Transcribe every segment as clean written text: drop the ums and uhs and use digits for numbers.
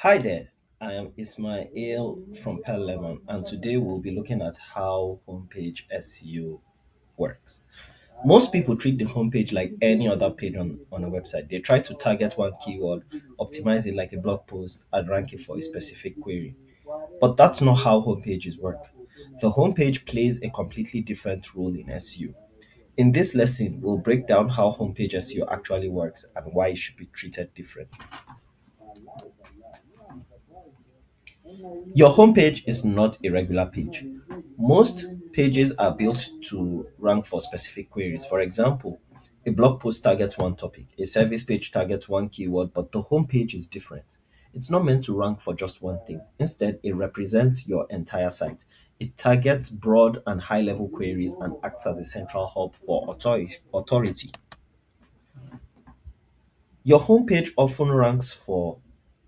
Hi there, I am Ismail from Pearl Lemon, and today we'll be looking at how homepage SEO works. Most people treat the homepage like any other page on a website. They try to target one keyword, optimize it like a blog post, and rank it for a specific query. But that's not how homepages work. The homepage plays a completely different role in SEO. In this lesson, we'll break down how homepage SEO actually works and why it should be treated differently. Your homepage is not a regular page. Most pages are built to rank for specific queries. For example, a blog post targets one topic, a service page targets one keyword, but the homepage is different. It's not meant to rank for just one thing. Instead, it represents your entire site. It targets broad and high level queries and acts as a central hub for authority. Your homepage often ranks for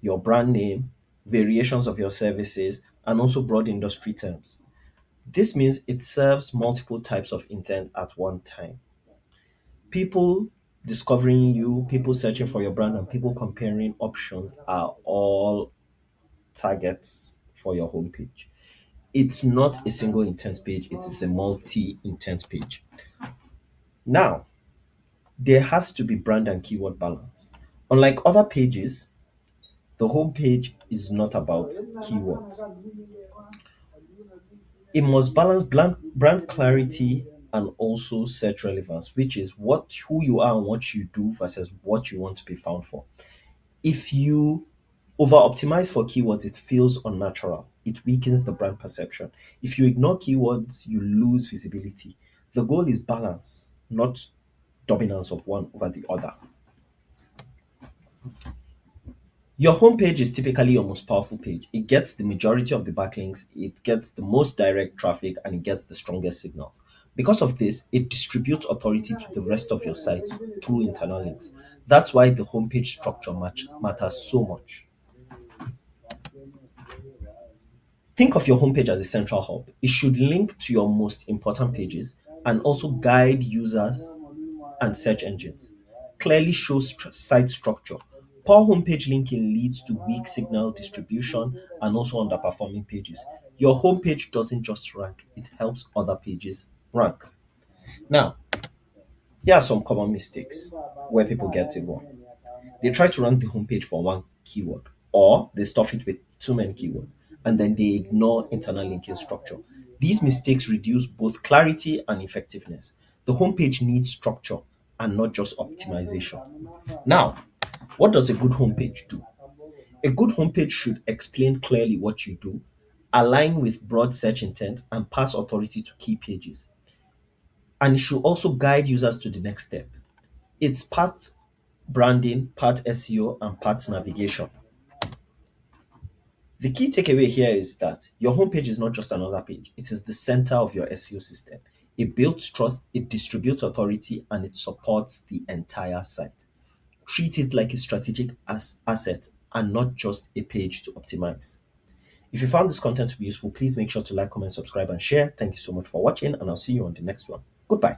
your brand name, variations of your services, and also broad industry terms. This means it serves multiple types of intent at one time. People discovering you, people searching for your brand, and people comparing options are all targets for your homepage. It's not a single intent page, it is a multi intent page. Now, there has to be brand and keyword balance. Unlike other pages, the homepage is not about keywords. It must balance brand clarity and also search relevance, which is what who you are and what you do versus what you want to be found for. If you over optimize for keywords, it feels unnatural. It weakens the brand perception. If you ignore keywords, you lose visibility. The goal is balance, not dominance of one over the other. Your homepage is typically your most powerful page. It gets the majority of the backlinks, it gets the most direct traffic, and it gets the strongest signals. Because of this, it distributes authority to the rest of your site through internal links. That's why the homepage structure matters so much. Think of your homepage as a central hub. It should link to your most important pages and also guide users and search engines. Clearly shows site structure. Poor homepage linking leads to weak signal distribution and also underperforming pages. Your homepage doesn't just rank, it helps other pages rank. Now, here are some common mistakes where people get it wrong. They try to rank the homepage for one keyword, or they stuff it with too many keywords, and then they ignore internal linking structure. These mistakes reduce both clarity and effectiveness. The homepage needs structure and not just optimization. Now, what does a good homepage do? A good homepage should explain clearly what you do, align with broad search intent, and pass authority to key pages. And it should also guide users to the next step. It's part branding, part SEO, and part navigation. The key takeaway here is that your homepage is not just another page, it is the center of your SEO system. It builds trust, it distributes authority, and it supports the entire site. Treat it like a strategic asset and not just a page to optimize. If you found this content to be useful, please make sure to like, comment, subscribe, and share. Thank you so much for watching, and I'll see you on the next one. Goodbye.